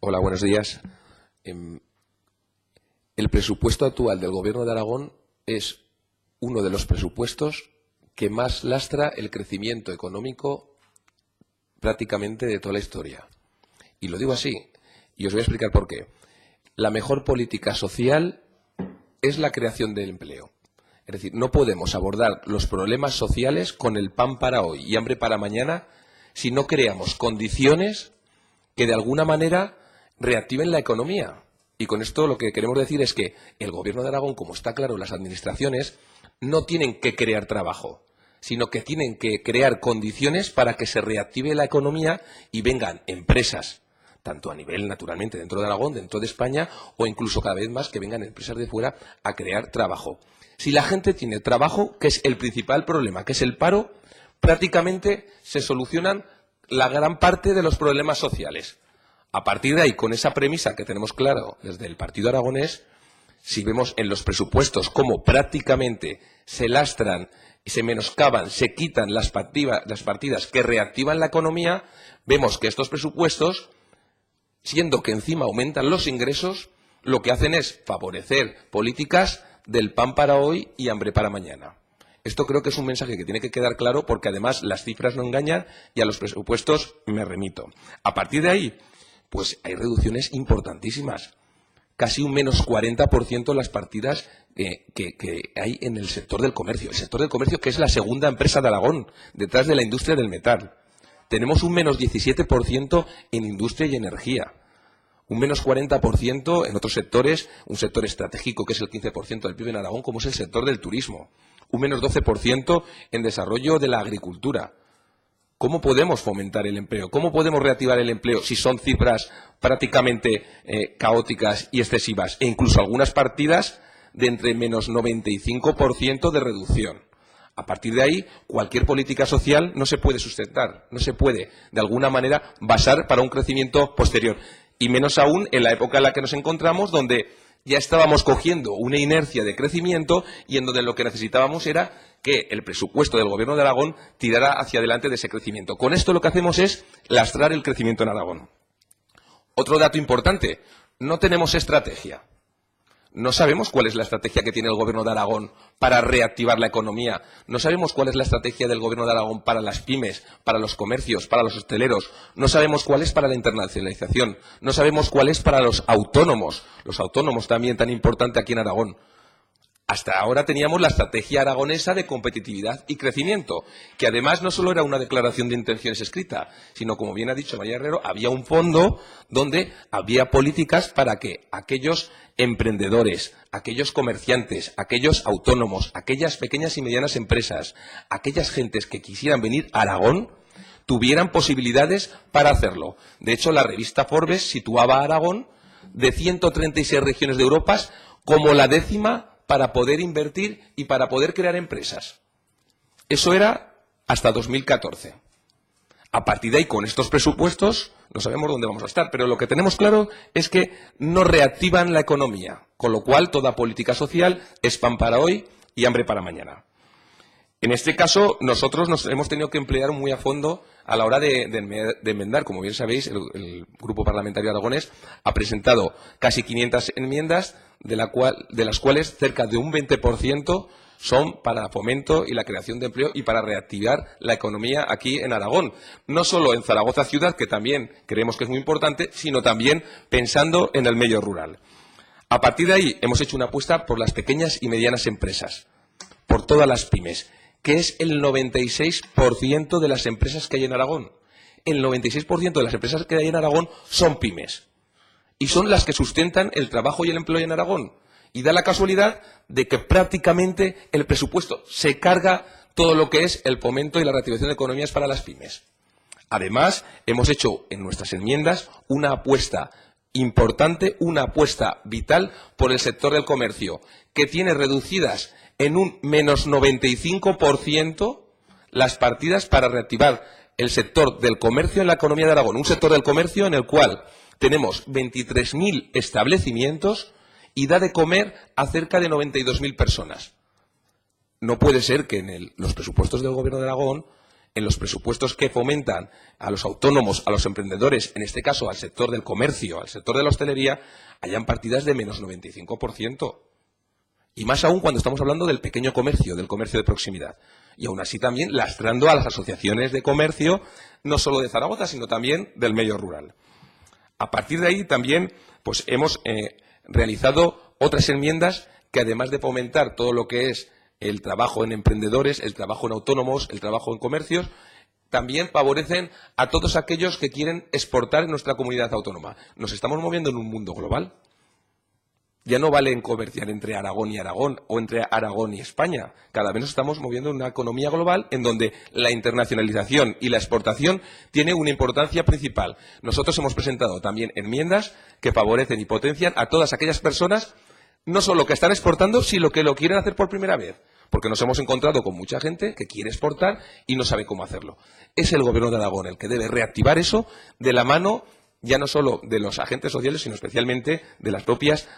Hola, buenos días. El presupuesto actual del Gobierno de Aragón es uno de los presupuestos que más lastra el crecimiento económico prácticamente de toda la historia. Y lo digo así, y os voy a explicar por qué. La mejor política social es la creación de empleo. Es decir, no podemos abordar los problemas sociales con el pan para hoy y hambre para mañana si no creamos condiciones que de alguna manera reactiven la economía. Y con esto lo que queremos decir es que el Gobierno de Aragón, como está claro, las administraciones no tienen que crear trabajo, sino que tienen que crear condiciones para que se reactive la economía y vengan empresas, tanto a nivel, naturalmente, dentro de Aragón, dentro de España, o incluso cada vez más que vengan empresas de fuera a crear trabajo. Si la gente tiene trabajo, que es el principal problema, que es el paro, prácticamente se solucionan la gran parte de los problemas sociales. A partir de ahí, con esa premisa que tenemos claro desde el Partido Aragonés, si vemos en los presupuestos cómo prácticamente se lastran, se menoscaban, se quitan las partidas que reactivan la economía, vemos que estos presupuestos, siendo que encima aumentan los ingresos, lo que hacen es favorecer políticas del pan para hoy y hambre para mañana. Esto creo que es un mensaje que tiene que quedar claro porque además las cifras no engañan y a los presupuestos me remito. A partir de ahí, pues hay reducciones importantísimas. Casi un menos 40% las partidas que hay en el sector del comercio. El sector del comercio, que es la segunda empresa de Aragón, detrás de la industria del metal. Tenemos un menos 17% en industria y energía. Un menos 40% en otros sectores, un sector estratégico que es el 15% del PIB en Aragón, como es el sector del turismo. Un menos 12% en desarrollo de la agricultura. ¿Cómo podemos fomentar el empleo? ¿Cómo podemos reactivar el empleo si son cifras prácticamente caóticas y excesivas? E incluso algunas partidas de entre menos 95% de reducción. A partir de ahí, cualquier política social no se puede sustentar, no se puede, de alguna manera, basar para un crecimiento posterior. Y menos aún en la época en la que nos encontramos, donde ya estábamos cogiendo una inercia de crecimiento y en donde lo que necesitábamos era que el presupuesto del Gobierno de Aragón tirara hacia adelante de ese crecimiento. Con esto lo que hacemos es lastrar el crecimiento en Aragón. Otro dato importante, no tenemos estrategia. No sabemos cuál es la estrategia que tiene el Gobierno de Aragón para reactivar la economía. No sabemos cuál es la estrategia del Gobierno de Aragón para las pymes, para los comercios, para los hosteleros. No sabemos cuál es para la internacionalización. No sabemos cuál es para los autónomos. Los autónomos también tan importante aquí en Aragón. Hasta ahora teníamos la estrategia aragonesa de competitividad y crecimiento, que además no solo era una declaración de intenciones escrita, sino, como bien ha dicho María Herrero, había un fondo donde había políticas para que aquellos emprendedores, aquellos comerciantes, aquellos autónomos, aquellas pequeñas y medianas empresas, aquellas gentes que quisieran venir a Aragón, tuvieran posibilidades para hacerlo. De hecho, la revista Forbes situaba a Aragón de 136 regiones de Europa como la 10ª para poder invertir y para poder crear empresas. Eso era hasta 2014. A partir de ahí, con estos presupuestos, no sabemos dónde vamos a estar, pero lo que tenemos claro es que no reactivan la economía, con lo cual toda política social es pan para hoy y hambre para mañana. En este caso, nosotros nos hemos tenido que emplear muy a fondo a la hora de enmendar. Como bien sabéis, el Grupo Parlamentario Aragonés ha presentado casi 500 enmiendas, de las cuales cerca de un 20% son para fomento y la creación de empleo y para reactivar la economía aquí en Aragón. No solo en Zaragoza ciudad, que también creemos que es muy importante, sino también pensando en el medio rural. A partir de ahí hemos hecho una apuesta por las pequeñas y medianas empresas, por todas las pymes, que es el 96% de las empresas que hay en Aragón. El 96% de las empresas que hay en Aragón son pymes. Y son las que sustentan el trabajo y el empleo en Aragón. Y da la casualidad de que prácticamente el presupuesto se carga todo lo que es el fomento y la reactivación de economías para las pymes. Además, hemos hecho en nuestras enmiendas una apuesta importante, una apuesta vital por el sector del comercio, que tiene reducidas en un menos 95% las partidas para reactivar el sector del comercio en la economía de Aragón. Un sector del comercio en el cual tenemos 23.000 establecimientos y da de comer a cerca de 92.000 personas. No puede ser que en los presupuestos del Gobierno de Aragón en los presupuestos que fomentan a los autónomos, a los emprendedores, en este caso al sector del comercio, al sector de la hostelería, hayan partidas de menos 95%. Y más aún cuando estamos hablando del pequeño comercio, del comercio de proximidad. Y aún así también lastrando a las asociaciones de comercio, no solo de Zaragoza, sino también del medio rural. A partir de ahí también pues hemos realizado otras enmiendas que, además de fomentar todo lo que es el trabajo en emprendedores, el trabajo en autónomos, el trabajo en comercios, también favorecen a todos aquellos que quieren exportar en nuestra comunidad autónoma. Nos estamos moviendo en un mundo global. Ya no vale en comerciar entre Aragón y Aragón o entre Aragón y España. Cada vez nos estamos moviendo en una economía global en donde la internacionalización y la exportación tiene una importancia principal. Nosotros hemos presentado también enmiendas que favorecen y potencian a todas aquellas personas, no solo que están exportando, sino que lo quieren hacer por primera vez. Porque nos hemos encontrado con mucha gente que quiere exportar y no sabe cómo hacerlo. Es el Gobierno de Aragón el que debe reactivar eso de la mano ya no solo de los agentes sociales, sino especialmente de las propias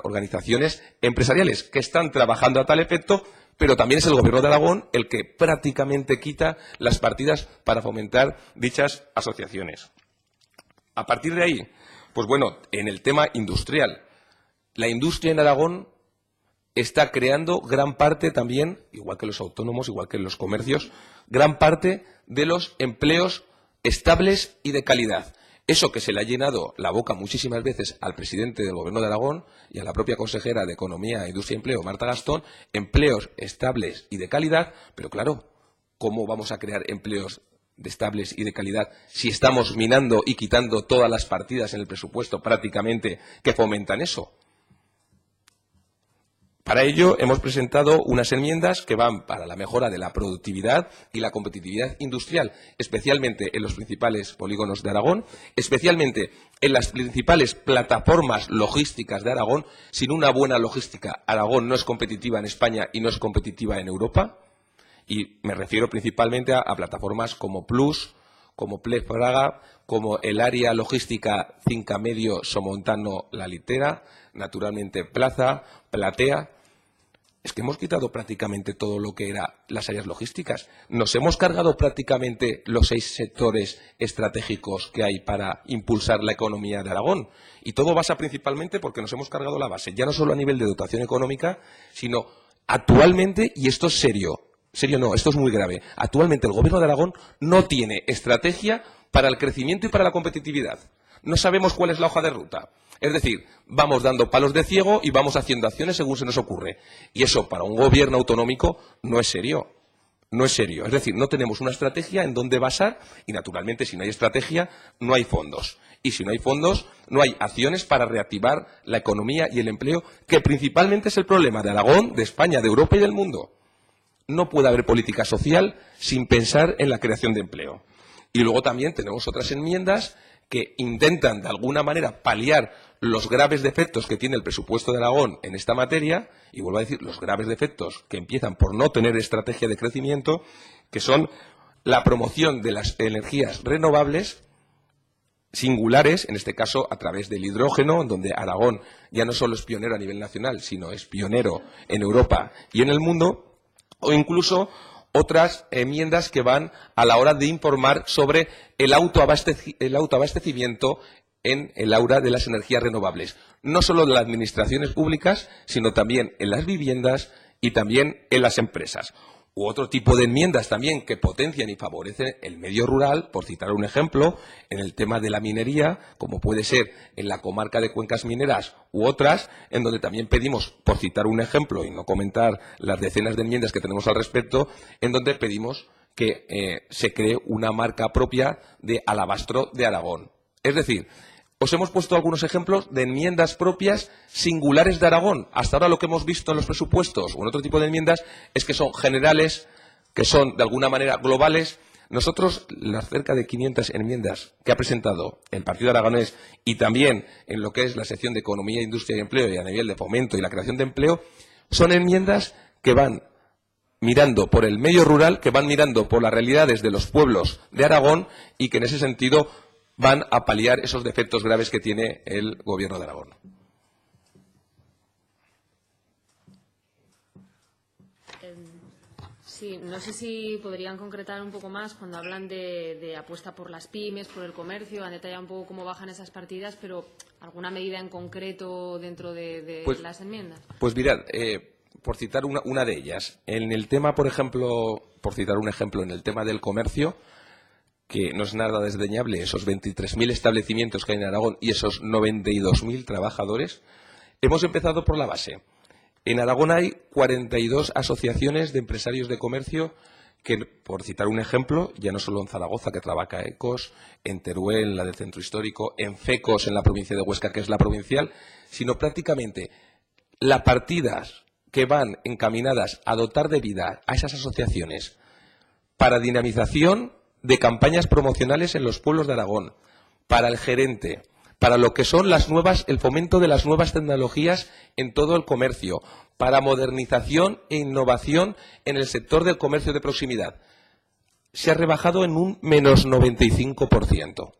organizaciones empresariales que están trabajando a tal efecto, pero también es el Gobierno de Aragón el que prácticamente quita las partidas para fomentar dichas asociaciones. A partir de ahí, pues bueno, en el tema industrial, la industria en Aragón está creando gran parte también, igual que los autónomos, igual que los comercios, gran parte de los empleos estables y de calidad. Eso que se le ha llenado la boca muchísimas veces al presidente del Gobierno de Aragón y a la propia consejera de Economía, Industria y Empleo, Marta Gastón, empleos estables y de calidad, pero claro, ¿cómo vamos a crear empleos estables y de calidad si estamos minando y quitando todas las partidas en el presupuesto prácticamente que fomentan eso? Para ello hemos presentado unas enmiendas que van para la mejora de la productividad y la competitividad industrial, especialmente en los principales polígonos de Aragón, especialmente en las principales plataformas logísticas de Aragón. Sin una buena logística, Aragón no es competitiva en España y no es competitiva en Europa. Y me refiero principalmente a plataformas como Plus, como Ples Fraga, como el área logística Cinca Medio Somontano La Litera, naturalmente Plaza, Platea. Es que hemos quitado prácticamente todo lo que eran las áreas logísticas. Nos hemos cargado prácticamente los 6 sectores estratégicos que hay para impulsar la economía de Aragón. Y todo basa principalmente porque nos hemos cargado la base, ya no solo a nivel de dotación económica, sino actualmente, y esto es serio no, esto es muy grave, actualmente el Gobierno de Aragón no tiene estrategia para el crecimiento y para la competitividad. No sabemos cuál es la hoja de ruta. Es decir, vamos dando palos de ciego y vamos haciendo acciones según se nos ocurre. Y eso para un gobierno autonómico no es serio. No es serio. Es decir, no tenemos una estrategia en donde basar y, naturalmente, si no hay estrategia, no hay fondos. Y si no hay fondos, no hay acciones para reactivar la economía y el empleo, que principalmente es el problema de Aragón, de España, de Europa y del mundo. No puede haber política social sin pensar en la creación de empleo. Y luego también tenemos otras enmiendas que intentan, de alguna manera, paliar los graves defectos que tiene el presupuesto de Aragón en esta materia, y vuelvo a decir, los graves defectos que empiezan por no tener estrategia de crecimiento, que son la promoción de las energías renovables singulares, en este caso a través del hidrógeno, donde Aragón ya no solo es pionero a nivel nacional, sino es pionero en Europa y en el mundo, o incluso otras enmiendas que van a la hora de informar sobre el autoabastecimiento en el aura de las energías renovables, no solo de las administraciones públicas, sino también en las viviendas y también en las empresas. U otro tipo de enmiendas también que potencian y favorecen el medio rural, por citar un ejemplo, en el tema de la minería, como puede ser en la comarca de Cuencas Mineras u otras, en donde también pedimos, por citar un ejemplo y no comentar las decenas de enmiendas que tenemos al respecto, en donde pedimos que se cree una marca propia de alabastro de Aragón. Es decir, os hemos puesto algunos ejemplos de enmiendas propias singulares de Aragón. Hasta ahora lo que hemos visto en los presupuestos o en otro tipo de enmiendas es que son generales, que son de alguna manera globales. Nosotros, las cerca de 500 enmiendas que ha presentado el Partido Aragonés y también en lo que es la sección de Economía, Industria y Empleo y a nivel de fomento y la creación de empleo, son enmiendas que van mirando por el medio rural, que van mirando por las realidades de los pueblos de Aragón y que en ese sentido van a paliar esos defectos graves que tiene el Gobierno de Aragón. Sí, no sé si podrían concretar un poco más cuando hablan de apuesta por las pymes, por el comercio, han detallado un poco cómo bajan esas partidas, pero ¿alguna medida en concreto dentro de las enmiendas? Pues mirad, por citar una de ellas, en el tema, por ejemplo, por citar un ejemplo, en el tema del comercio, que no es nada desdeñable, esos 23.000 establecimientos que hay en Aragón y esos 92.000 trabajadores, hemos empezado por la base. En Aragón hay 42 asociaciones de empresarios de comercio que, por citar un ejemplo, ya no solo en Zaragoza, que trabaja ECOS, en Teruel, la del Centro Histórico, en FECOS, en la provincia de Huesca, que es la provincial, sino prácticamente las partidas que van encaminadas a dotar de vida a esas asociaciones para dinamización de campañas promocionales en los pueblos de Aragón, para el gerente, para lo que son el fomento de las nuevas tecnologías en todo el comercio, para modernización e innovación en el sector del comercio de proximidad. Se ha rebajado en un menos 95%.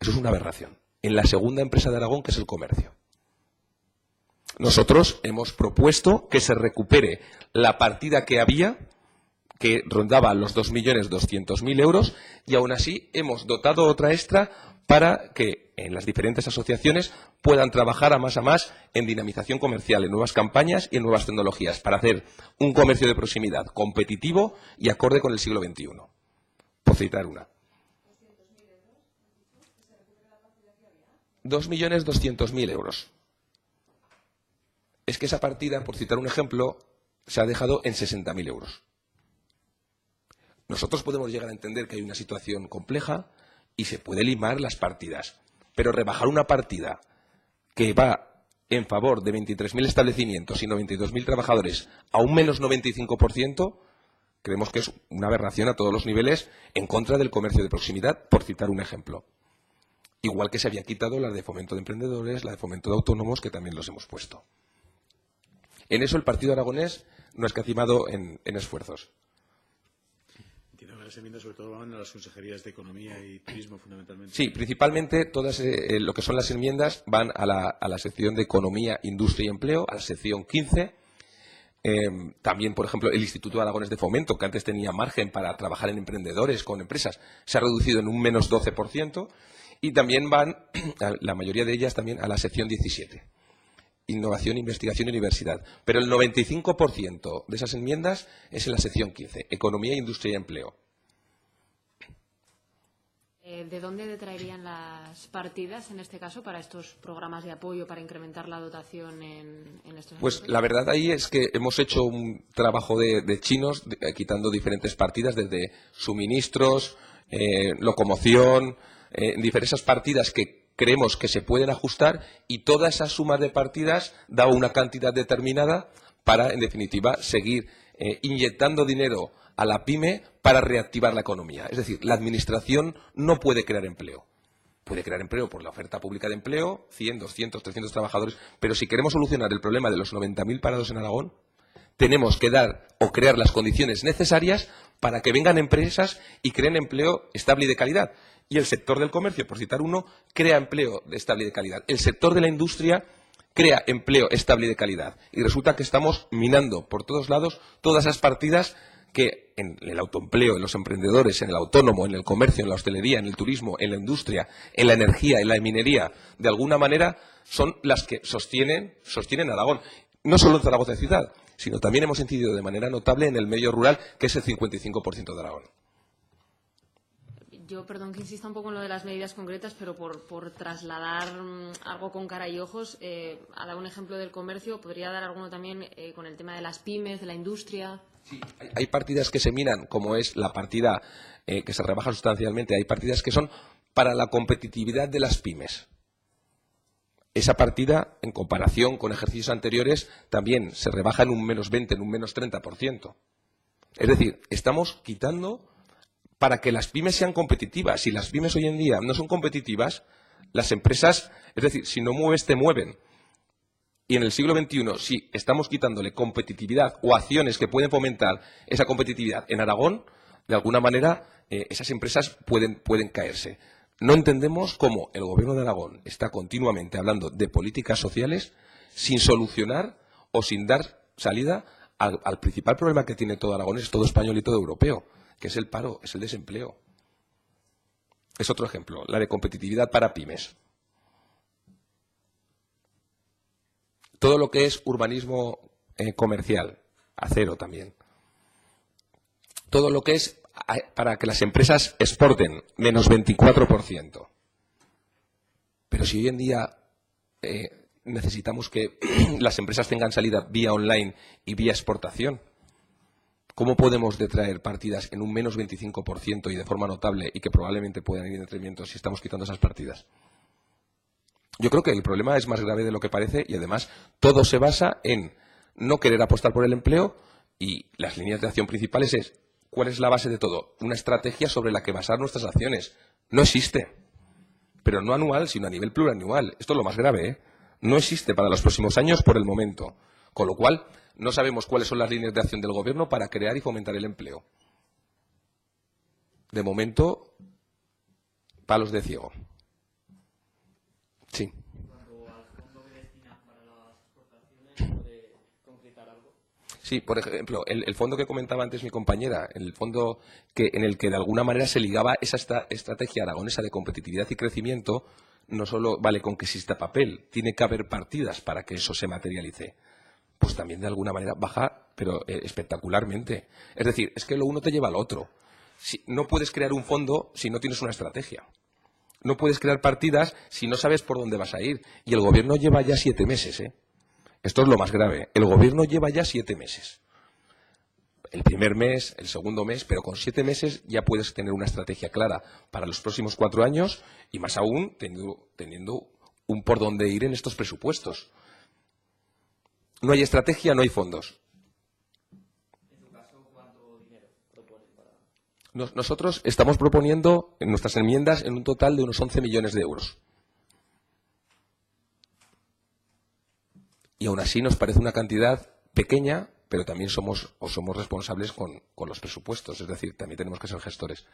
Eso es una aberración. En la segunda empresa de Aragón, que es el comercio. Nosotros hemos propuesto que se recupere la partida que había, que rondaba los 2.200.000 euros, y aún así hemos dotado otra extra para que en las diferentes asociaciones puedan trabajar a más en dinamización comercial, en nuevas campañas y en nuevas tecnologías, para hacer un comercio de proximidad competitivo y acorde con el siglo XXI. Por citar una. 2.200.000 euros. Es que esa partida, por citar un ejemplo, se ha dejado en 60.000 euros. Nosotros podemos llegar a entender que hay una situación compleja y se puede limar las partidas, pero rebajar una partida que va en favor de 23.000 establecimientos y 92.000 trabajadores a un menos 95%, creemos que es una aberración a todos los niveles en contra del comercio de proximidad, por citar un ejemplo. Igual que se había quitado la de fomento de emprendedores, la de fomento de autónomos, que también los hemos puesto. En eso el Partido Aragonés no ha escatimado en esfuerzos. Entiendo que las enmiendas sobre todo van a las consejerías de Economía y Turismo, fundamentalmente. Sí, principalmente todas lo que son las enmiendas van a la sección de Economía, Industria y Empleo, a la sección 15. También, por ejemplo, el Instituto Aragonés de Fomento, que antes tenía margen para trabajar en emprendedores con empresas, se ha reducido en un menos 12%. Y también van, la mayoría de ellas, también a la sección 17. Innovación, Investigación y Universidad. Pero el 95% de esas enmiendas es en la sección 15, Economía, Industria y Empleo. ¿De dónde detraerían las partidas, en este caso, para estos programas de apoyo, para incrementar la dotación en estos Pues aspectos? la verdad ahí es que hemos hecho un trabajo de chinos, quitando diferentes partidas, desde suministros, locomoción, diferentes partidas que creemos que se pueden ajustar, y toda esa suma de partidas da una cantidad determinada para, en definitiva, seguir inyectando dinero a la pyme para reactivar la economía. Es decir, la Administración no puede crear empleo. Puede crear empleo por la oferta pública de empleo, 100, 200, 300 trabajadores, pero si queremos solucionar el problema de los 90.000 parados en Aragón, tenemos que dar o crear las condiciones necesarias para que vengan empresas y creen empleo estable y de calidad. Y el sector del comercio, por citar uno, crea empleo estable y de calidad. El sector de la industria crea empleo estable y de calidad. Y resulta que estamos minando por todos lados todas esas partidas que en el autoempleo, en los emprendedores, en el autónomo, en el comercio, en la hostelería, en el turismo, en la industria, en la energía, en la minería, de alguna manera son las que sostienen Aragón. No solo en Zaragoza ciudad, sino también hemos incidido de manera notable en el medio rural, que es el 55% de Aragón. Yo, perdón que insista un poco en lo de las medidas concretas, pero por trasladar algo con cara y ojos, ha dado un ejemplo del comercio, podría dar alguno también con el tema de las pymes, de la industria. Sí, hay partidas que se minan, como es la partida que se rebaja sustancialmente. Hay partidas que son para la competitividad de las pymes. Esa partida, en comparación con ejercicios anteriores, también se rebaja en un menos 20, en un menos 30%. Es decir, estamos quitando para que las pymes sean competitivas. Si las pymes hoy en día no son competitivas, las empresas, es decir, si no mueves, te mueven. Y en el siglo XXI, si estamos quitándole competitividad o acciones que pueden fomentar esa competitividad en Aragón, de alguna manera esas empresas pueden caerse. No entendemos cómo el Gobierno de Aragón está continuamente hablando de políticas sociales sin solucionar o sin dar salida al principal problema que tiene todo Aragón, es todo español y todo europeo, que es el paro, es el desempleo. Es otro ejemplo, la de competitividad para pymes. Todo lo que es urbanismo comercial, a cero también. Todo lo que es para que las empresas exporten, menos 24%. Pero si hoy en día necesitamos que las empresas tengan salida vía online y vía exportación, ¿cómo podemos detraer partidas en un menos 25% y de forma notable y que probablemente puedan ir en detrimento si estamos quitando esas partidas? Yo creo que el problema es más grave de lo que parece y además todo se basa en no querer apostar por el empleo y las líneas de acción principales es ¿cuál es la base de todo? Una estrategia sobre la que basar nuestras acciones. No existe, pero no anual, sino a nivel plurianual. Esto es lo más grave, ¿eh? No existe para los próximos años por el momento, con lo cual no sabemos cuáles son las líneas de acción del Gobierno para crear y fomentar el empleo. De momento, palos de ciego. Sí. En cuanto al fondo que destina para las exportaciones, ¿puede concretar algo? Sí, por ejemplo, el fondo que comentaba antes mi compañera, el fondo en el que de alguna manera se ligaba esa estrategia aragonesa de competitividad y crecimiento, no solo vale con que exista papel, tiene que haber partidas para que eso se materialice. Pues también de alguna manera baja, pero espectacularmente. Es decir, es que lo uno te lleva al otro. No puedes crear un fondo si no tienes una estrategia. No puedes crear partidas si no sabes por dónde vas a ir. Y el Gobierno lleva ya 7 meses, ¿eh? Esto es lo más grave. El Gobierno lleva ya 7 meses. El primer mes, el segundo mes, pero con 7 meses ya puedes tener una estrategia clara para los próximos 4 años y más aún teniendo un por dónde ir en estos presupuestos. No hay estrategia, no hay fondos. En tu caso, ¿cuánto dinero propones para...? Nosotros estamos proponiendo en nuestras enmiendas en un total de unos 11 millones de euros. Y aún así nos parece una cantidad pequeña, pero también somos responsables con los presupuestos, es decir, también tenemos que ser gestores.